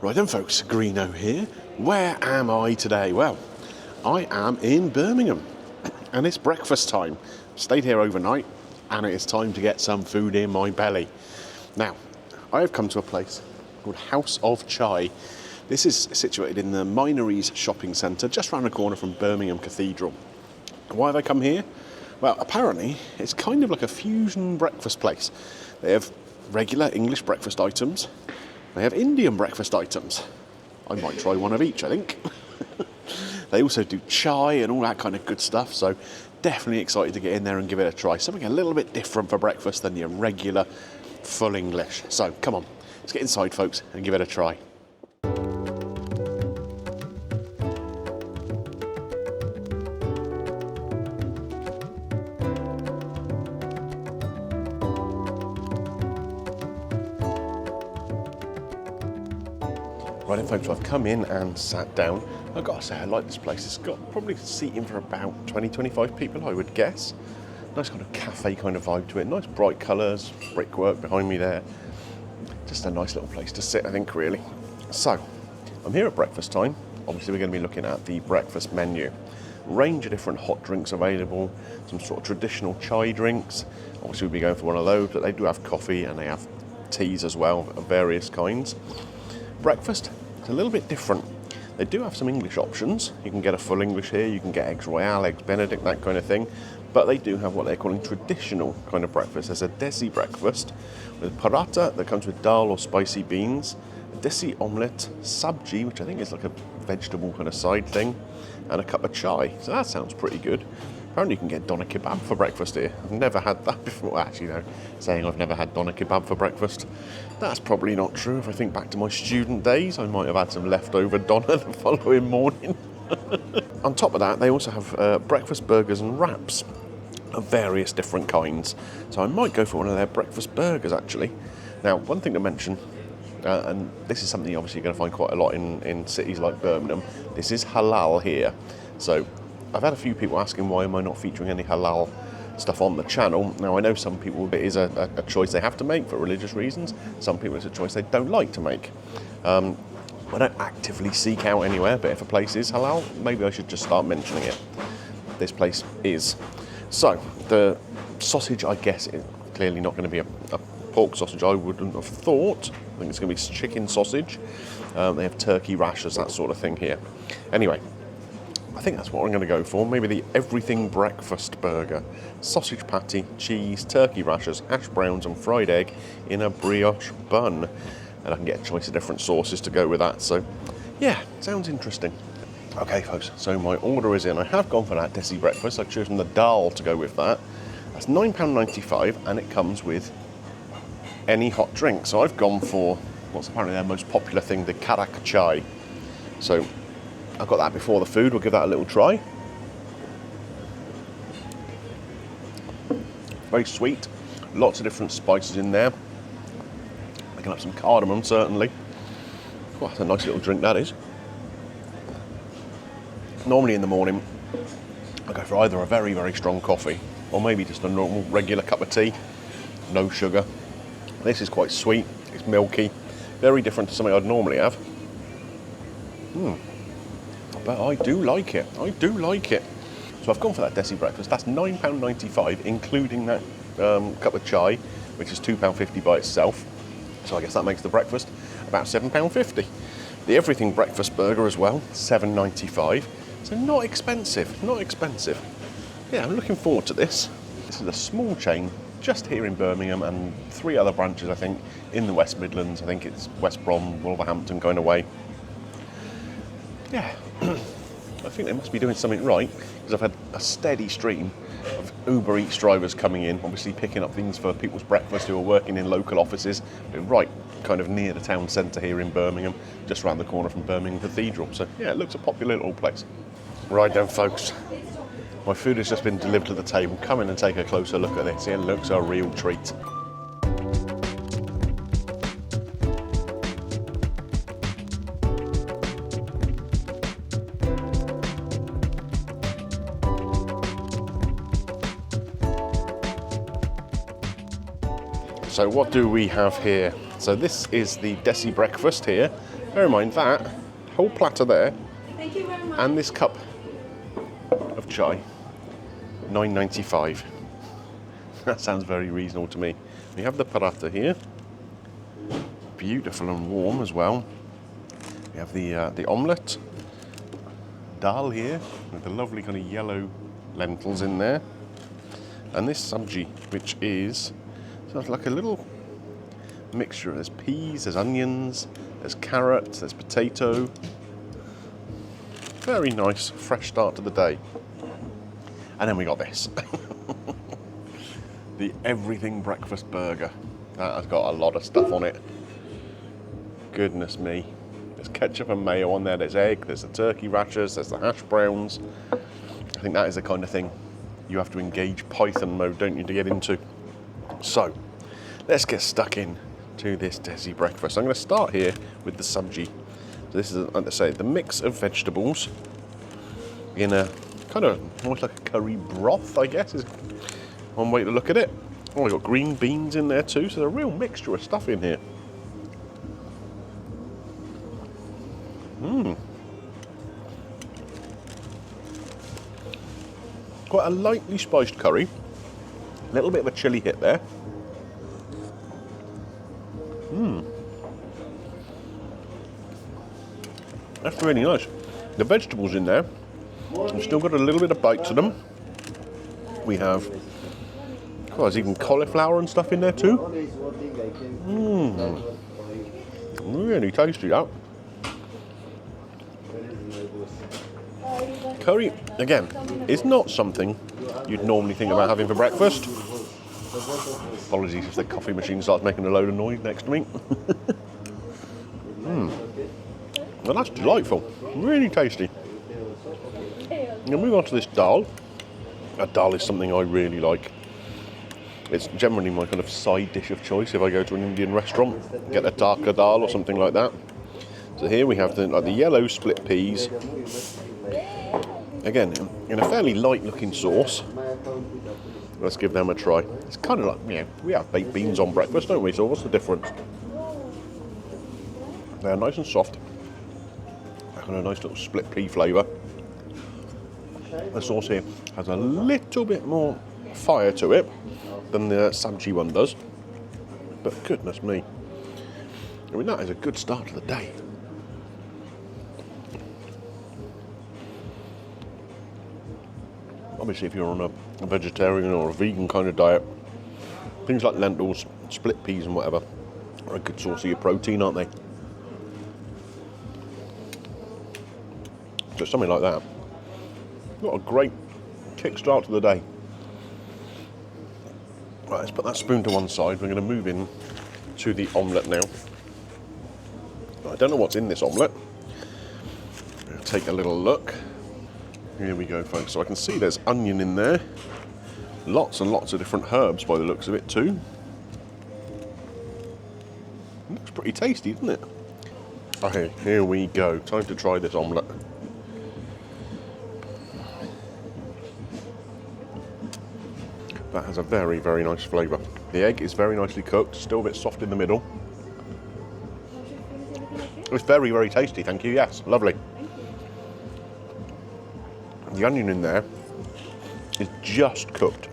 Right then folks, Greeno here. Where am I today? Well, I am in Birmingham and it's breakfast time. Stayed here overnight and it is time to get some food in my belly. Now, I have come to a place called House of Chaii. This is situated in the Minories shopping centre just round the corner from Birmingham Cathedral. Why have I come here? Well, apparently it's kind of like a fusion breakfast place. They have regular English breakfast items. They have Indian breakfast items. I might try one of each, I think. They also do chai and all that kind of good stuff, so definitely excited to get in there and give it a try. Something a little bit different for breakfast than your regular full English. So come on, let's get inside folks and give it a try. Right then folks, I've come in and sat down. I've got to say, I like this place. It's got probably seating for about 20-25 people, I would guess. Nice kind of cafe kind of vibe to it. Nice bright colours, brickwork behind me there. Just a nice little place to sit, I think, really. So, I'm here at breakfast time. Obviously, we're going to be looking at the breakfast menu. Range of different hot drinks available, some sort of traditional chai drinks. Obviously, we'll be going for one of those, but they do have coffee and they have teas as well of various kinds. Breakfast, it's a little bit different. They do have some English options. You can get a full English here, you can get eggs royale, eggs benedict, that kind of thing. But they do have what they're calling traditional kind of breakfast. There's a desi breakfast with paratha that comes with dal or spicy beans, a desi omelette, sabji, which I think is like a vegetable kind of side thing, and a cup of chai. So that sounds pretty good. Apparently you can get doner kebab for breakfast here. I've never had that before. Well, actually, no, saying I've never had doner kebab for breakfast, that's probably not true. If I think back to my student days, I might have had some leftover doner the following morning. On top of that, they also have breakfast burgers and wraps of various different kinds. So I might go for one of their breakfast burgers, actually. Now, one thing to mention, and this is something obviously you're going to find quite a lot in cities like Birmingham, this is halal here. So I've had a few people asking why am I not featuring any halal stuff on the channel. Now I know some people it is a choice they have to make for religious reasons. Some people it's a choice they don't like to make. I don't actively seek out anywhere, but if a place is halal, maybe I should just start mentioning it. This place is. So the sausage, I guess, is clearly not going to be a pork sausage. I wouldn't have thought. I think it's going to be chicken sausage. They have turkey rashers, that sort of thing here. Anyway, I think that's what I'm going to go for. Maybe the everything breakfast burger. Sausage patty, cheese, turkey rashers, hash browns and fried egg in a brioche bun. And I can get a choice of different sauces to go with that. So, yeah, sounds interesting. Okay, folks, so my order is in. I have gone for that desi breakfast. I've chosen the dal to go with that. That's £9.95 and it comes with any hot drink. So I've gone for what's apparently their most popular thing, the karak chai. So I've got that before the food. We'll give that a little try. Very sweet. Lots of different spices in there. Picking up some cardamom, certainly. Oh, that's a nice little drink, that is. Normally in the morning, I go for either a very, very strong coffee or maybe just a normal, regular cup of tea. No sugar. This is quite sweet. It's milky. Very different to something I'd normally have. But I do like it. I do like it. So I've gone for that desi breakfast. That's £9.95, including that cup of chai, which is £2.50 by itself. So I guess that makes the breakfast about £7.50. The everything breakfast burger as well, £7.95. So not expensive, not expensive. Yeah, I'm looking forward to this. This is a small chain just here in Birmingham and 3 other branches, I think, in the West Midlands. I think it's West Brom, Wolverhampton kind of way. Yeah, I think they must be doing something right because I've had a steady stream of Uber Eats drivers coming in, obviously picking up things for people's breakfast who are working in local offices, right kind of near the town centre here in Birmingham, just around the corner from Birmingham Cathedral. So yeah, it looks a popular little place. Right then folks, my food has just been delivered to the table. Come in and take a closer look at this. It looks a real treat. So what do we have here? So this is the desi breakfast here. Bear in mind that whole platter there, Thank you very much. and this cup of chai, $9.95. That sounds very reasonable to me. We have the paratha here, beautiful and warm as well. We have the omelette, dal here with the lovely kind of yellow lentils in there, and this sabji, which is sort of like a little mixture. There's peas, there's onions, there's carrots, there's potato. Very nice, fresh start to the day. And then we got this. The everything breakfast burger. That has got a lot of stuff on it. Goodness me. There's ketchup and mayo on there, there's egg, there's the turkey rashers, there's the hash browns. I think that is the kind of thing you have to engage Python mode, don't you, to get into. So, let's get stuck in to this desi breakfast. I'm going to start here with the sabji. So this is, like I say, the mix of vegetables in a kind of almost like a curry broth, I guess, is one way to look at it. Oh, we've got green beans in there too, so there's a real mixture of stuff in here. Quite a lightly spiced curry. A little bit of a chilli hit there. That's really nice. The vegetables in there have still got a little bit of bite to them. We have, oh, there's even cauliflower and stuff in there too. Really tasty, that. Curry, again, is not something you'd normally think about having for breakfast. Apologies if the coffee machine starts making a load of noise next to me. Well, that's delightful. Really tasty. Now move on to this dal. A dal is something I really like. It's generally my kind of side dish of choice if I go to an Indian restaurant. Get a tarka dal or something like that. So here we have the yellow split peas. Again, in a fairly light looking sauce. Let's give them a try. It's kind of like, yeah, we have baked beans on breakfast, don't we? So what's the difference? They're nice and soft. And a nice little split pea flavour. The sauce here has a little bit more fire to it than the sabji one does. But goodness me. I mean, that is a good start to the day. Obviously, if you're on a vegetarian or a vegan kind of diet, things like lentils, split peas and whatever are a good source of your protein, aren't they? So something like that. Got a great kick-start to the day. Right, let's put that spoon to one side. We're going to move in to the omelette now. I don't know what's in this omelette. Take a little look. Here we go, folks. So I can see there's onion in there. Lots and lots of different herbs by the looks of it too. It looks pretty tasty, doesn't it? Okay, here we go. Time to try this omelette. That has a very, very nice flavour. The egg is very nicely cooked, still a bit soft in the middle. It's very, very tasty, thank you. Yes, lovely. The onion in there is just cooked.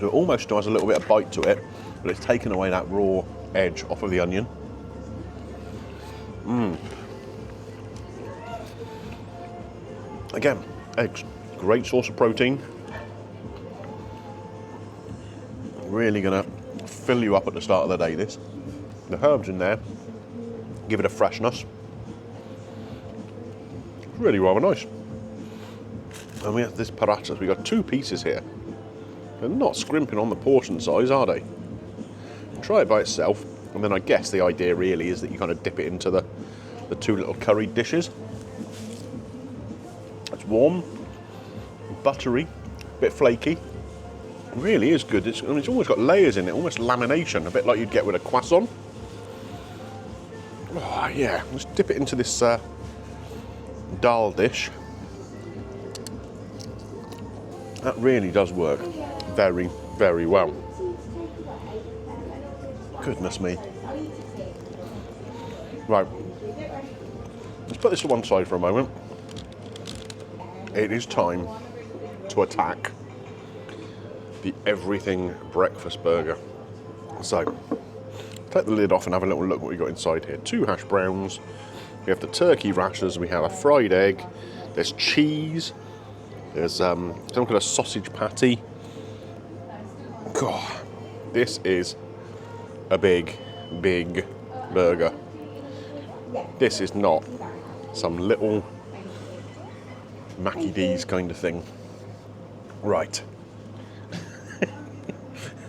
So it almost still has a little bit of bite to it, but it's taken away that raw edge off of the onion. Again, eggs, great source of protein. Really gonna fill you up at the start of the day, this. The herbs in there give it a freshness. It's really rather nice. And we have this parathas. We've got two pieces here. They're not scrimping on the portion size, are they? Try it by itself, and then I guess the idea really is that you kind of dip it into the two little curry dishes. It's warm, buttery, a bit flaky. It really is good. It's almost got layers in it, almost lamination, a bit like you'd get with a croissant. Oh yeah, let's dip it into this dal dish. That really does work very, very well. Goodness me. Right, let's put this to one side for a moment. It is time to attack the everything breakfast burger. So, take the lid off and have a little look what we got inside here. 2 hash browns, we have the turkey rashers, we have a fried egg, there's cheese, there's some kind of sausage patty. God, this is a big, big burger. This is not some little Mackie D's kind of thing. Right.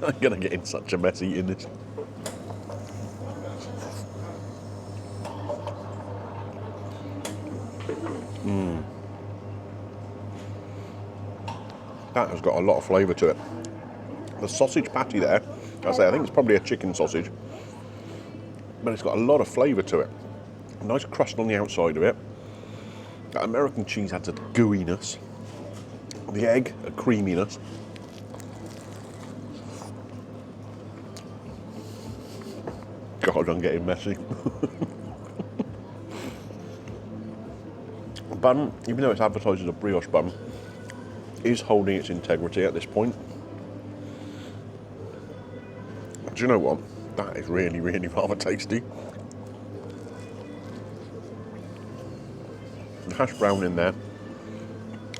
I'm gonna get in such a mess eating this. That has got a lot of flavour to it. The sausage patty there, I think it's probably a chicken sausage, but it's got a lot of flavour to it. A nice crust on the outside of it. That American cheese adds a gooiness. The egg, a creaminess. God, I'm getting messy. Bun, even though it's advertised as a brioche bun, is holding its integrity at this point. Do you know what? That is really, really rather tasty. The hash brown in there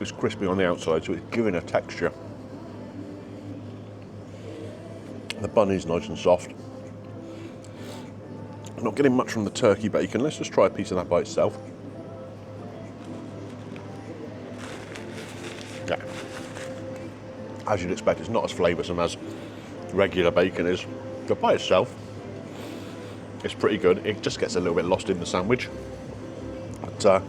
is crispy on the outside, so it's giving a texture. The bun is nice and soft. Not getting much from the turkey bacon. Let's just try a piece of that by itself. Yeah. As you'd expect, it's not as flavoursome as regular bacon is, but by itself, it's pretty good. It just gets a little bit lost in the sandwich. But,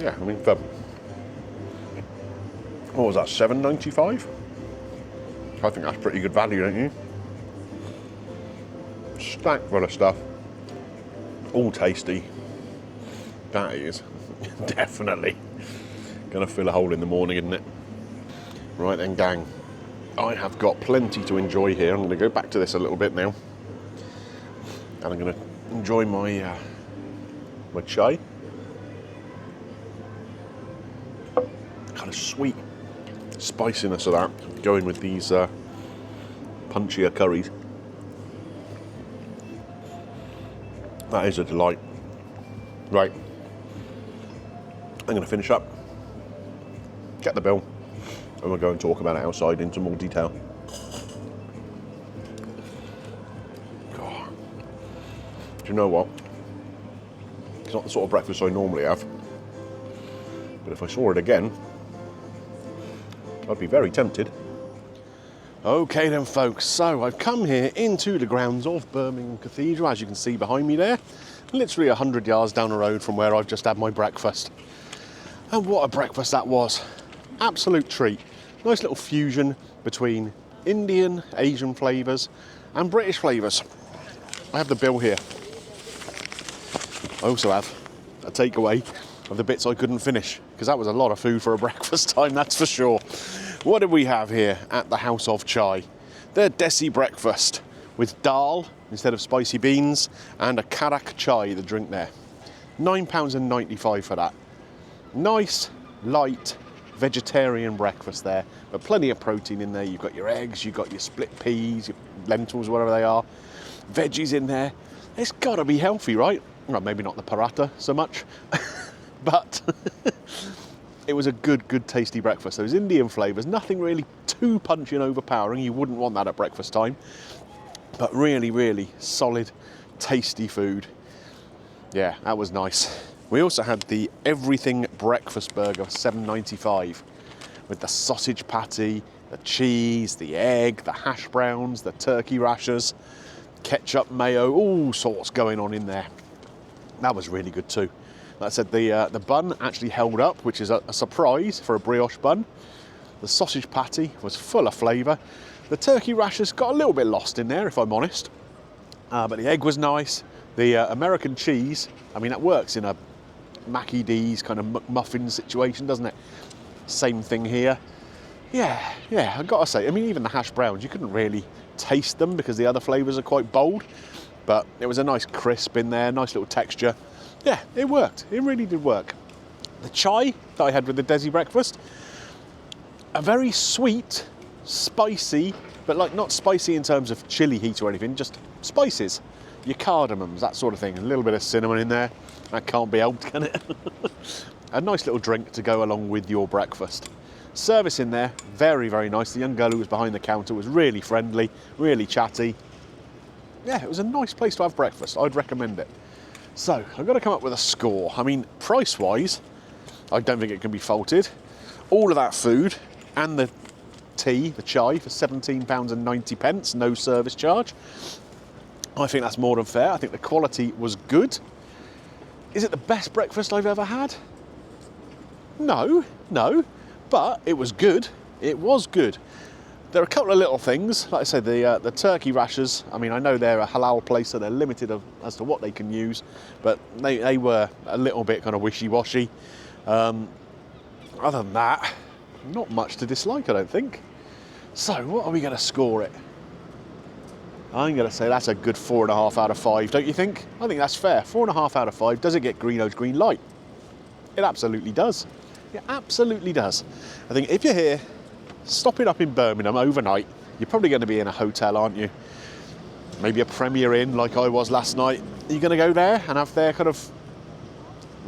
yeah, I mean, for, what was that, $7.95? I think that's pretty good value, don't you? Stacked full of stuff, all tasty. That is definitely gonna fill a hole in the morning, isn't it? Right then, gang, I have got plenty to enjoy here. I'm gonna go back to this a little bit now, and I'm gonna enjoy my my chai. Kind of sweet spiciness of that going with these punchier curries. That is a delight. Right, I'm going to finish up, get the bill, and we'll go and talk about it outside into more detail. God. Do you know what? It's not the sort of breakfast I normally have, but if I saw it again, I'd be very tempted. Okay then, folks, so I've come here into the grounds of Birmingham Cathedral, as you can see behind me there, literally 100 yards down the road from where I've just had my breakfast. And what a breakfast that was. Absolute treat. Nice little fusion between Indian, Asian flavours and British flavours. I have the bill here. I also have a takeaway of the bits I couldn't finish, because that was a lot of food for a breakfast time, that's for sure. What did we have here at the House of Chaii? Their desi breakfast with dal instead of spicy beans and a karak chai, the drink there. £9.95 for that. Nice, light, vegetarian breakfast there, but plenty of protein in there. You've got your eggs, you've got your split peas, your lentils, whatever they are, veggies in there. It's got to be healthy, right? Well, maybe not the paratha so much, but it was a good tasty breakfast. Those Indian flavours, nothing really too punchy and overpowering. You wouldn't want that at breakfast time, but really, really solid, tasty food. Yeah, that was nice. We also had the everything breakfast burger, $7.95, with the sausage patty, the cheese, the egg, the hash browns, the turkey rashers, ketchup, mayo, all sorts going on in there. That was really good too. Like I said, the bun actually held up, which is a surprise for a brioche bun. The sausage patty was full of flavour. The turkey rashers got a little bit lost in there, if I'm honest. But the egg was nice. The American cheese, I mean, that works in a Mackie D's kind of muffin situation, doesn't it? Same thing here. Yeah, I've got to say, I mean, even the hash browns, you couldn't really taste them because the other flavours are quite bold. but it was a nice crisp in there, nice little texture. Yeah, it worked. It really did work. The chai that I had with the desi breakfast, a very sweet, spicy, but like not spicy in terms of chili heat or anything, just spices. Your cardamoms, that sort of thing. A little bit of cinnamon in there. That can't be helped, can it? A nice little drink to go along with your breakfast. Service in there, very, very nice. The young girl who was behind the counter was really friendly, really chatty. Yeah, it was a nice place to have breakfast. I'd recommend it. So, I've got to come up with a score. I mean, price-wise, I don't think it can be faulted. All of that food and the tea, the chai, for £17.90, no service charge. I think that's more than fair. I think the quality was good. Is it the best breakfast I've ever had? No, but it was good. It was good. There are a couple of little things, like I said, the turkey rashers. I mean, I know they're a halal place, so they're limited as to what they can use, but they were a little bit kind of wishy-washy. Other than that, not much to dislike, I don't think. So, what are we going to score it? I'm going to say that's a good 4.5 out of 5, don't you think? I think that's fair. 4.5 out of 5. Does it get Greeno's green light? It absolutely does. It absolutely does. I think if you're here, stopping up in Birmingham overnight, you're probably going to be in a hotel, aren't you? Maybe a Premier Inn like I was last night. Are you going to go there and have their kind of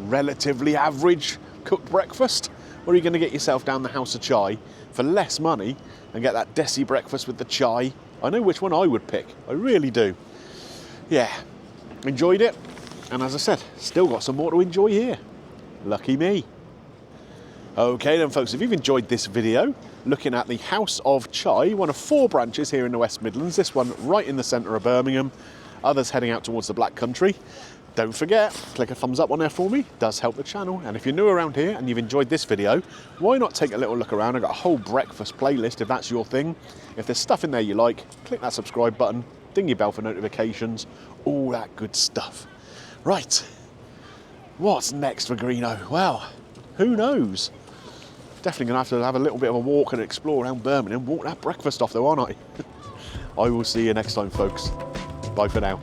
relatively average cooked breakfast? Or are you going to get yourself down the House of Chaii for less money and get that desi breakfast with the chai? I know which one I would pick. I really do. Yeah, enjoyed it. And as I said, still got some more to enjoy here. Lucky me. Okay then folks, if you've enjoyed this video, looking at the House of Chaii, one of 4 branches here in the West Midlands, this one right in the centre of Birmingham, others heading out towards the Black Country. Don't forget, click a thumbs up on there for me, it does help the channel. And if you're new around here and you've enjoyed this video, why not take a little look around? I've got a whole breakfast playlist if that's your thing. If there's stuff in there you like, click that subscribe button, ding your bell for notifications, all that good stuff. Right, what's next for Greeno? Well, who knows? Definitely going to have a little bit of a walk and explore around Birmingham, walk that breakfast off though, aren't I? I will see you next time folks. Bye for now.